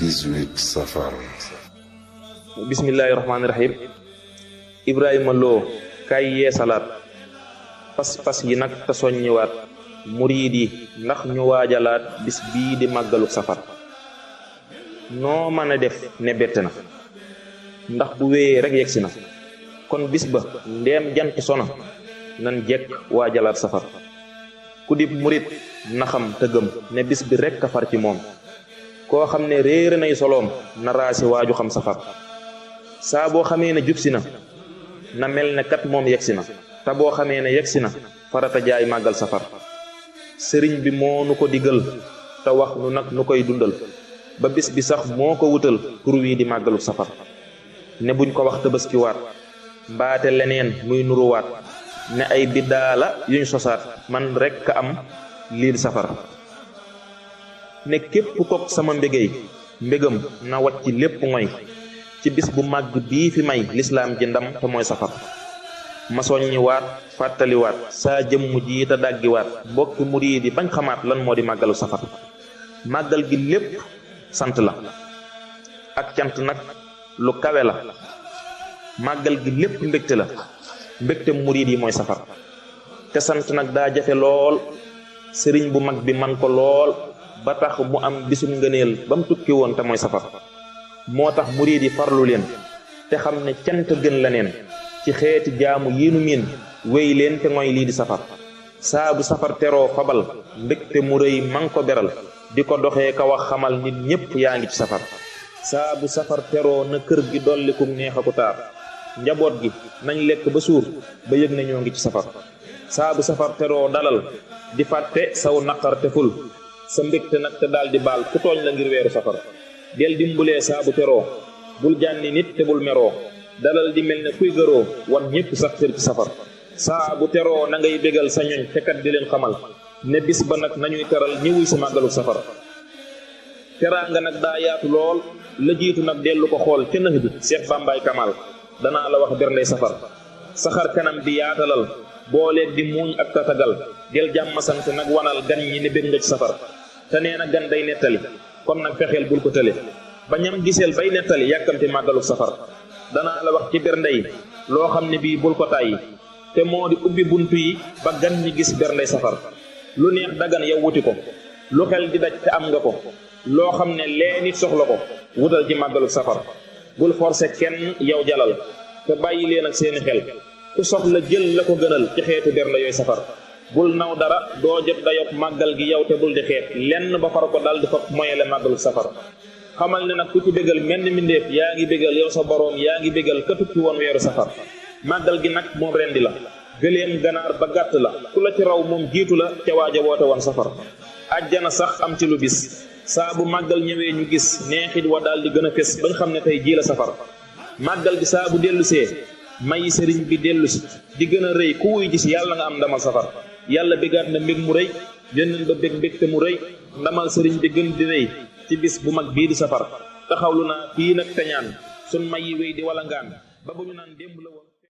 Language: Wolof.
18 safar. bismillahirrahmanirrahim. Ibrahima Lo kay yee salaat pas-pas yi nag te soññiwaat muriid yi ndax ñu waajalaat bis bii di màggalu safar. noo mën a def ne bett na ndax bu wéyee rek yegsi na, kon bis ba ndeem jant sona nan jekk waajalaat safar. ku dib murit na xam te gëm ne bis bi rekk a far ci moom, koo xam ne réer nay soloom na raasi waaju xam safar. saa boo xamee ne jubsi na mel ne kat moom yegsi na, te boo xamee ne yegsi na farata jaay màggal safar. sëriñ bi moo nu ko digal te wax nu nag nu koy dundal, ba bis bi sax moo ko wutal tur wii di màggalu safar. ne buñ ko wax tëbaskiwaat mbaate leneen muy nuruwaat, ne ay biddaa la yuñ sosaat man rekk a am lii di safar. ne képp kook sama mbégam na wàcc lépp ngoy ci bis bu màgg bii fi may lislaam ji ndam te mooy safar. ma soññi waat fàttaliwaat saa jëmm ji te dàggiwaat mbokki murid yi bañ xamaat lan moo di màggalu safar. màggal gi lépp sant la ak cant nag lu kawe la, màggal gi lépp mbégte la, mbégte murid yi mooy safar. te sant nag daa jafe lool, sëriñ bu mag bi man ko lool ba tax mu am bisum ngëneel ba mu tukki woon te mooy safar. moo tax murid yi farlu leen te xam ne cant gën la neen ci xeeti jaamu yéenu miin, wéy leen te mooy lii di safar. saa bu safar teroo fabal mbégte mu rëy man ko beral, di ko doxee ka wax xamal nit ñépp yaa ngi ci safar. saa bu safar teroo na kër gi dollikum neexaku taar, njaboot gi nañ lekk ba suur ba yëg ne ñoo ngi ci safar. saa bu safar teroo dalal di fàtte saw naqar te ful sa mbégte nag te daal di baal ku tooñ la ngir weeru safar. del dimbulee saa bu teroo bul jànni nit te bul meroo, dalal di mel ne kuy gëroo wan ñépp sax xër ci safar. saa bu teroo na ngay bégal sa ñoñ te kat di leen xamal ne bis ba nag nañuy teral ñëwuy si màggalu safar. teraanga nag daa yaatu lool, la jiitu nag dellu ko xool ca nëx bi Seex Bambaay Kamal danaa la wax berndey safar. saxar kanam bi yaatalal booleeg di muuñ ak tatagal, del jàmm sant nag wanal gan ñi ne bég nga ci safar. te nee na gan day nettali kon nag fexeel bul ko tële, ba ñam giseel bay nettali yàkkamte màggalu safar. danaa la wax ci berndey loo xam ne bii bul ko tàyyi, te moo di ubbi buntu yi ba gan ñi gis berndey safar. lu neex dagan yow wuti ko, lu xel di daj te am nga ko, loo xam ne lee nit soxla ko wutal ci màggalu safar. bul forcé kenn yow jalal te bàyyi leen ak seeni xel, ku soxla jël la ko gënal ci xeetu bernde yooyu safar. bul naw dara doo jot dayok màggal gi yow te bul di xeet lenn ba far ko dal di fop moyele màggalu safar. xamal ne nag ku ci bégal menn mbindéef yaa ngi bégal yow sa boroom, yaa ngi bégal ka tukki woon weeru safar. màggal gi nag moom rendi la, gëléem ganaar ba gàtt la, ku la ci raw moom jiitu la ca waaja woote woon safar. ajjana sax am ci lu bis saa bu màggal ñëwee ñu gis neexit wa daal di gën a fés bañ xam ne tey jii la safar. màggal gi saa bu dellusee mayi sëriñ bi dellusi di gën a rëy ku wuy gis yàlla nga am ndamal safar. yàlla bégaat na mbég mu rëy yónneen ba bég mbégte mu rëy, ndamal sëriñ bi gën di rëy ci bis bu mag bii di safar. taxawlu naa fii nag teñaan sun mayi wéy di walangaan ba bu ñu naan démb la woon.